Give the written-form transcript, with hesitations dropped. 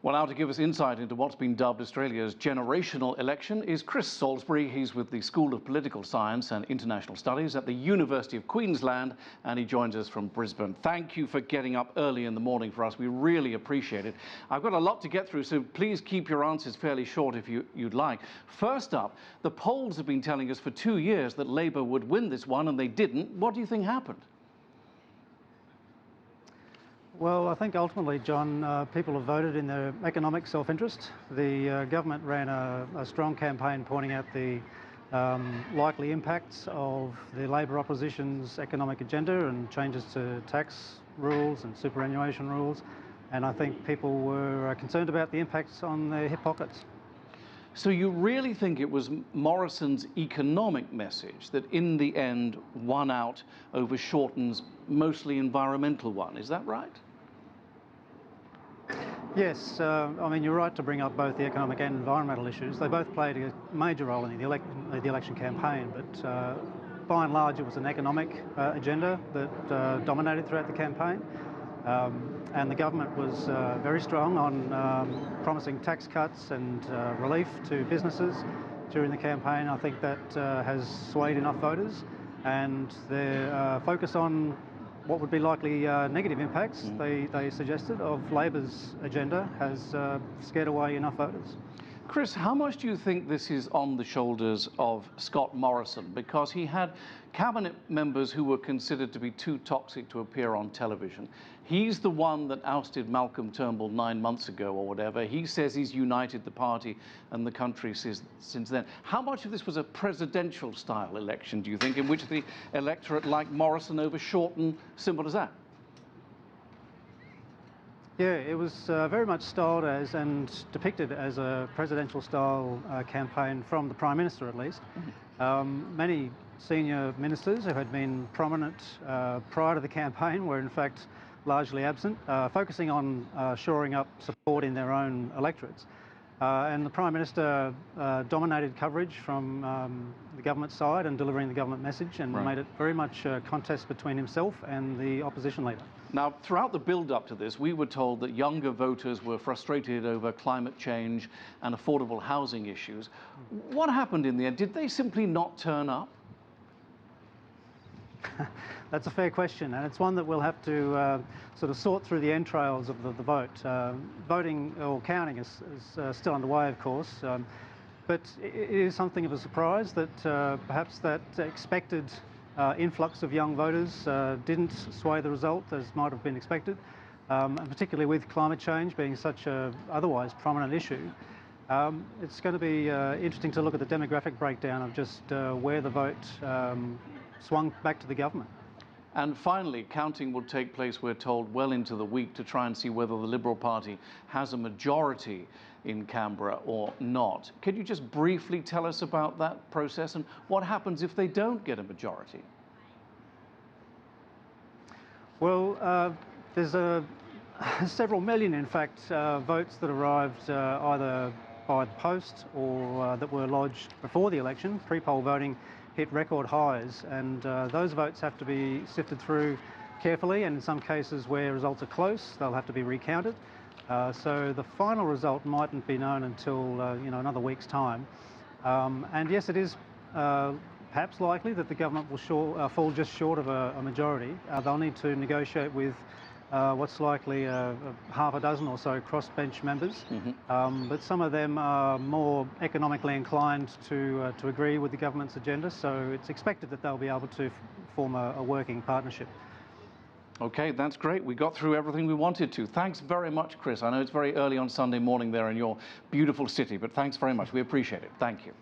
Well, now to give us insight into what's been dubbed Australia's generational election is Chris Salisbury. He's with the School of Political Science and International Studies at the University of Queensland, and he joins us from Brisbane. Thank you for getting up early in the morning for us. We really appreciate it. I've got a lot to get through, so please keep your answers fairly short if you'd like. First up, the polls have been telling us for 2 years that Labor would win this one, and they didn't. What do you think happened? Well, I think ultimately, John, people have voted in their economic self-interest. The government ran a strong campaign pointing out the likely impacts of the Labor opposition's economic agenda and changes to tax rules and superannuation rules. And I think people were concerned about the impacts on their hip pockets. So you really think it was Morrison's economic message that in the end won out over Shorten's mostly environmental one, is that right? Yes, I mean, you're right to bring up both the economic and environmental issues. They both played a major role in the election campaign, but by and large it was an economic agenda that dominated throughout the campaign. And the government was very strong on promising tax cuts and relief to businesses during the campaign. I think that has swayed enough voters, and their focus on what would be likely negative impacts, they suggested, of Labor's agenda has scared away enough voters. Chris, how much do you think this is on the shoulders of Scott Morrison? Because he had cabinet members who were considered to be too toxic to appear on television. He's the one that ousted Malcolm Turnbull 9 months ago or whatever. He says he's united the party and the country since then. How much of this was a presidential style election, do you think, in which the electorate liked Morrison over Shorten? Simple as that. Yeah, it was very much styled as and depicted as a presidential style campaign from the Prime Minister, at least. Many senior ministers who had been prominent prior to the campaign were in fact largely absent, focusing on shoring up support in their own electorates. And the Prime Minister dominated coverage from the government side and delivering the government message, and made it very much a contest between himself and the opposition leader. Now, throughout the build-up to this, we were told that younger voters were frustrated over climate change and affordable housing issues. What happened in the end? Did they simply not turn up? That's a fair question, and it's one that we'll have to sort of sort through the entrails of the vote. Voting or counting is still underway, of course, but it is something of a surprise that perhaps that expected influx of young voters didn't sway the result as might have been expected, and particularly with climate change being such a otherwise prominent issue. It's going to be interesting to look at the demographic breakdown of just where the vote swung back to the government. And finally, counting will take place, we're told, well into the week to try and see whether the Liberal Party has a majority in Canberra or not. Can you just briefly tell us about that process and what happens if they don't get a majority? Well, there's several million, in fact, votes that arrived either by the post or that were lodged before the election. Pre-poll voting hit record highs, and those votes have to be sifted through carefully, and in some cases where results are close, they'll have to be recounted. So the final result mightn't be known until another week's time. And yes, it is perhaps likely that the government will fall just short of a majority. They'll need to negotiate with what's likely half a dozen or so crossbench members, but some of them are more economically inclined to agree with the government's agenda, so it's expected that they'll be able to form a working partnership. Okay, that's great. We got through everything we wanted to. Thanks very much, Chris. I know it's very early on Sunday morning there in your beautiful city, but thanks very much. We appreciate it. Thank you.